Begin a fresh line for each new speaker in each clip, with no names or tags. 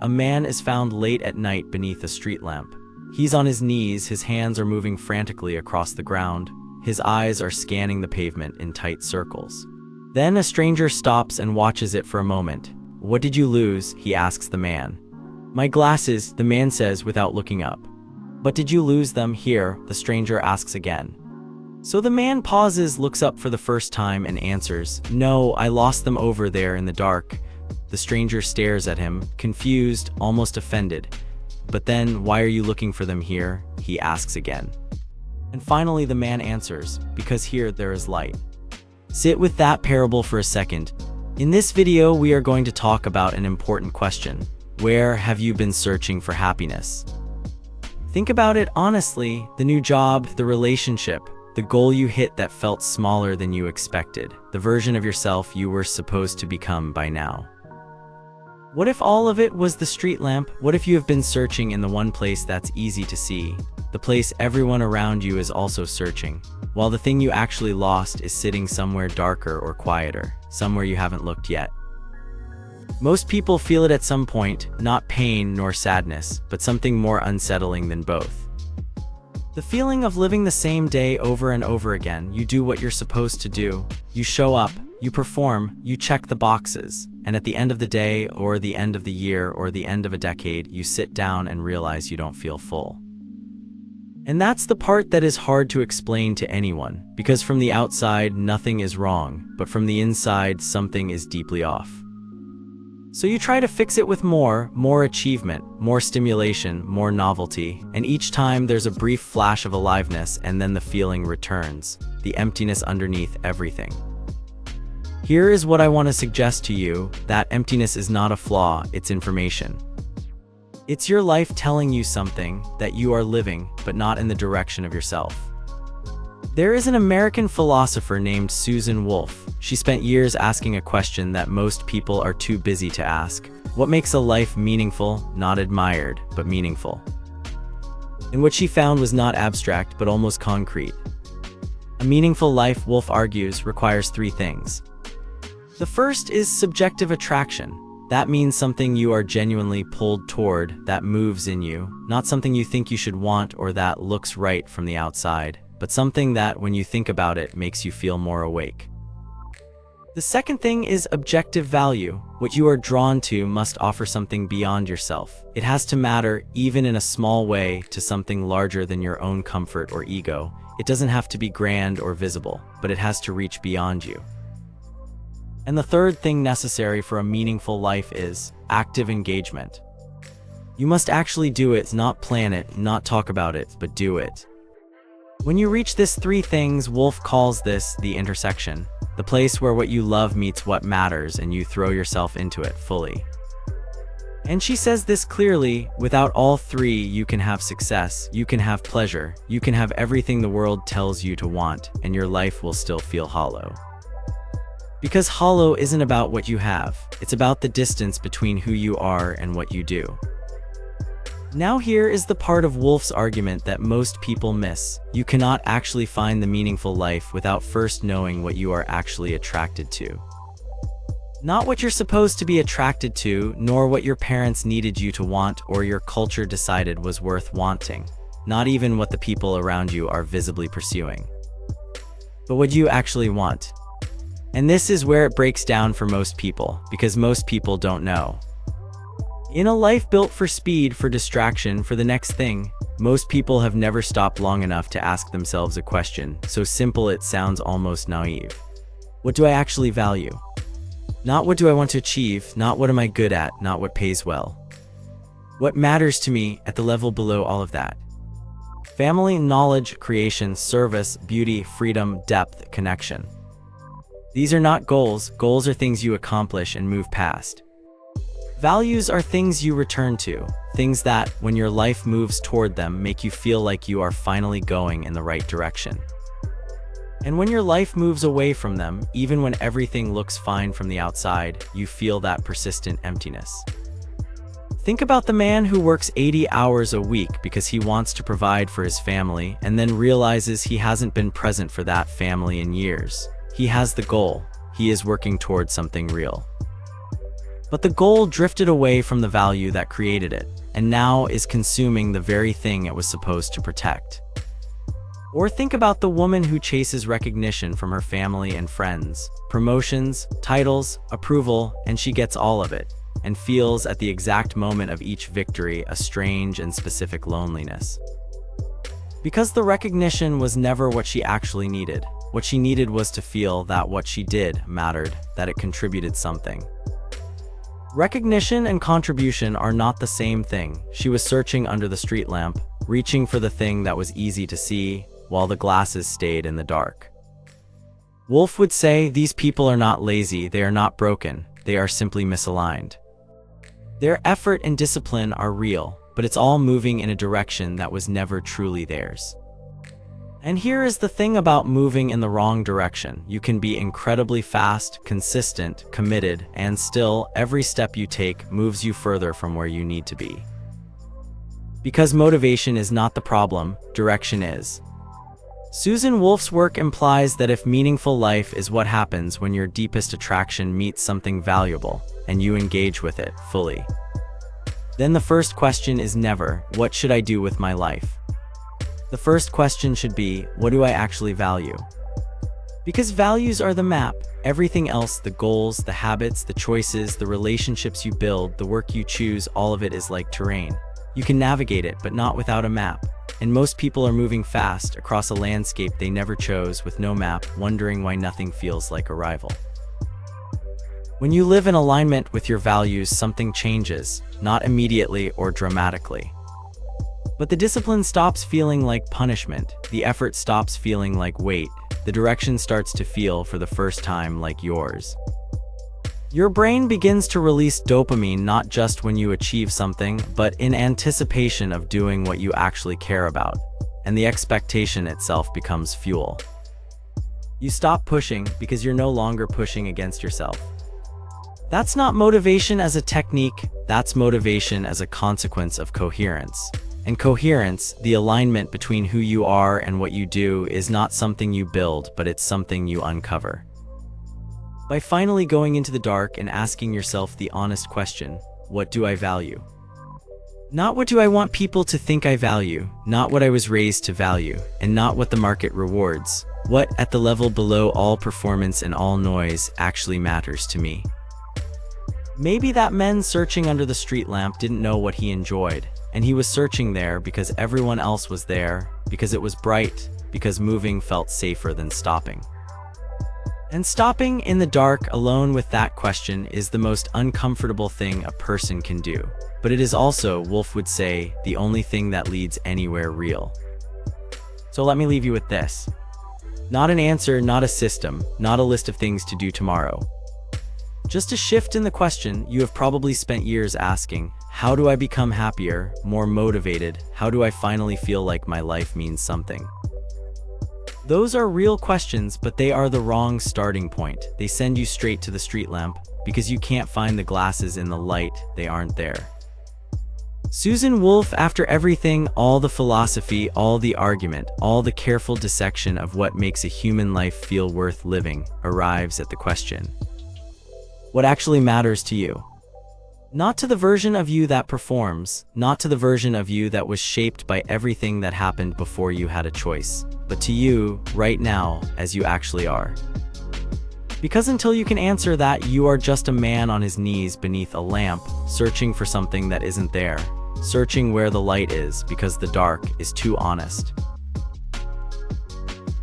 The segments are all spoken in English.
A man is found late at night beneath a street lamp. He's on his knees, his hands are moving frantically across the ground. His eyes are scanning the pavement in tight circles. Then a stranger stops and watches it for a moment. "What did you lose?" he asks the man. "My glasses," the man says without looking up. "But did you lose them here?" the stranger asks again. So the man pauses, looks up for the first time, and answers, "No, I lost them over there in the dark." The stranger stares at him, confused, almost offended. "But then, why are you looking for them here?" he asks again. And finally the man answers, "Because here there is light." Sit with that parable for a second. In this video we are going to talk about an important question. Where have you been searching for happiness? Think about it honestly. The new job, the relationship, the goal you hit that felt smaller than you expected, the version of yourself you were supposed to become by now. What if all of it was the street lamp? What if you have been searching in the one place that's easy to see, the place everyone around you is also searching, while the thing you actually lost is sitting somewhere darker or quieter, somewhere you haven't looked yet? Most people feel it at some point, not pain nor sadness, but something more unsettling than both. The feeling of living the same day over and over again. You do what you're supposed to do. You show up, you perform, you check the boxes, and at the end of the day, or the end of the year, or the end of a decade, you sit down and realize you don't feel full. And that's the part that is hard to explain to anyone, because from the outside, nothing is wrong, but from the inside, something is deeply off. So you try to fix it with more achievement, more stimulation, more novelty, and each time there's a brief flash of aliveness, and then the feeling returns, the emptiness underneath everything. Here is what I want to suggest to you: that emptiness is not a flaw, it's information. It's your life telling you something, that you are living, but not in the direction of yourself. There is an American philosopher named Susan Wolf. She spent years asking a question that most people are too busy to ask. What makes a life meaningful? Not admired, but meaningful. And what she found was not abstract, but almost concrete. A meaningful life, Wolf argues, requires three things. The first is subjective attraction. That means something you are genuinely pulled toward, that moves in you, not something you think you should want or that looks right from the outside, but something that, when you think about it, makes you feel more awake. The second thing is objective value. What you are drawn to must offer something beyond yourself. It has to matter, even in a small way, to something larger than your own comfort or ego. It doesn't have to be grand or visible, but it has to reach beyond you. And the third thing necessary for a meaningful life is active engagement. You must actually do it, not plan it, not talk about it, but do it. When you reach this three things, Wolf calls this the intersection, the place where what you love meets what matters and you throw yourself into it fully. And she says this clearly: without all three, you can have success, you can have pleasure, you can have everything the world tells you to want, and your life will still feel hollow. Because hollow isn't about what you have, it's about the distance between who you are and what you do. Now here is the part of Wolf's argument that most people miss. You cannot actually find the meaningful life without first knowing what you are actually attracted to. Not what you're supposed to be attracted to, nor what your parents needed you to want or your culture decided was worth wanting. Not even what the people around you are visibly pursuing. But what you actually want. And this is where it breaks down for most people, because most people don't know. In a life built for speed, for distraction, for the next thing, most people have never stopped long enough to ask themselves a question, so simple it sounds almost naive. What do I actually value? Not what do I want to achieve, not what am I good at, not what pays well. What matters to me at the level below all of that? Family, knowledge, creation, service, beauty, freedom, depth, connection. These are not goals. Goals are things you accomplish and move past. Values are things you return to, things that, when your life moves toward them, make you feel like you are finally going in the right direction. And when your life moves away from them, even when everything looks fine from the outside, you feel that persistent emptiness. Think about the man who works 80 hours a week because he wants to provide for his family and then realizes he hasn't been present for that family in years. He has the goal. He is working towards something real. But the goal drifted away from the value that created it, and now is consuming the very thing it was supposed to protect. Or think about the woman who chases recognition from her family and friends, promotions, titles, approval, and she gets all of it, and feels at the exact moment of each victory a strange and specific loneliness. Because the recognition was never what she actually needed. What she needed was to feel that what she did mattered, that it contributed something. Recognition and contribution are not the same thing. She was searching under the street lamp, reaching for the thing that was easy to see, while the glasses stayed in the dark. Wolf would say, these people are not lazy, they are not broken, they are simply misaligned. Their effort and discipline are real, but it's all moving in a direction that was never truly theirs. And here is the thing about moving in the wrong direction. You can be incredibly fast, consistent, committed, and still, every step you take moves you further from where you need to be. Because motivation is not the problem, direction is. Susan Wolf's work implies that if meaningful life is what happens when your deepest attraction meets something valuable, and you engage with it fully, then the first question is never, what should I do with my life? The first question should be, what do I actually value? Because values are the map. Everything else, the goals, the habits, the choices, the relationships you build, the work you choose, all of it is like terrain. You can navigate it, but not without a map. And most people are moving fast across a landscape they never chose with no map, wondering why nothing feels like arrival. When you live in alignment with your values, something changes, not immediately or dramatically. But the discipline stops feeling like punishment, the effort stops feeling like weight, the direction starts to feel for the first time like yours. Your brain begins to release dopamine not just when you achieve something, but in anticipation of doing what you actually care about, and the expectation itself becomes fuel. You stop pushing because you're no longer pushing against yourself. That's not motivation as a technique, that's motivation as a consequence of coherence. And coherence, the alignment between who you are and what you do, is not something you build, but it's something you uncover. By finally going into the dark and asking yourself the honest question, what do I value? Not what do I want people to think I value, not what I was raised to value, and not what the market rewards. What, at the level below all performance and all noise, actually matters to me. Maybe that man searching under the street lamp didn't know what he enjoyed. And he was searching there because everyone else was there, because it was bright, because moving felt safer than stopping. And stopping in the dark alone with that question is the most uncomfortable thing a person can do. But it is also, Wolf would say, the only thing that leads anywhere real. So let me leave you with this. Not an answer, not a system, not a list of things to do tomorrow. Just a shift in the question you have probably spent years asking. How do I become happier, more motivated? How do I finally feel like my life means something? Those are real questions, but they are the wrong starting point. They send you straight to the street lamp, because you can't find the glasses in the light, they aren't there. Susan Wolf, after everything, all the philosophy, all the argument, all the careful dissection of what makes a human life feel worth living, arrives at the question. What actually matters to you? Not to the version of you that performs, not to the version of you that was shaped by everything that happened before you had a choice, but to you, right now, as you actually are. Because until you can answer that, you are just a man on his knees beneath a lamp, searching for something that isn't there, searching where the light is because the dark is too honest.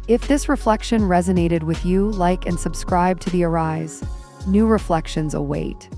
If this reflection resonated with you, like and subscribe to The Arise. New reflections await.